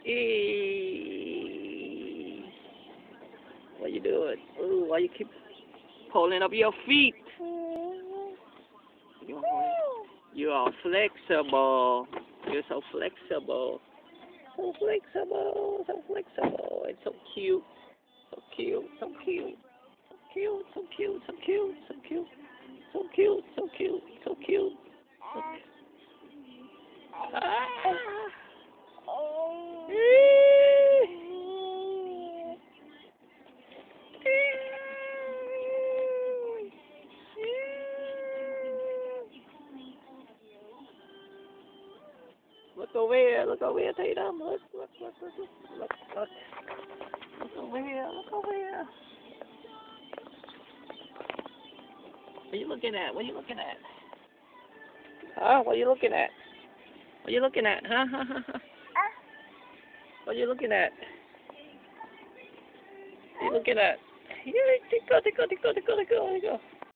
Hey, what you doing? Ooh, why you keep pulling up your feet? You you are flexible. You're so flexible. So flexible. So flexible. It's so cute. So cute. So cute. So cute. So cute. So cute. So cute. So cute. So cute. So cute. Ah. Look over here, Tatum. Look. Look over here, look over here. What are you looking at? What are you looking at? Huh? What are you looking at? What are you looking at? Huh? What are you looking at? What are you looking at? Here, go.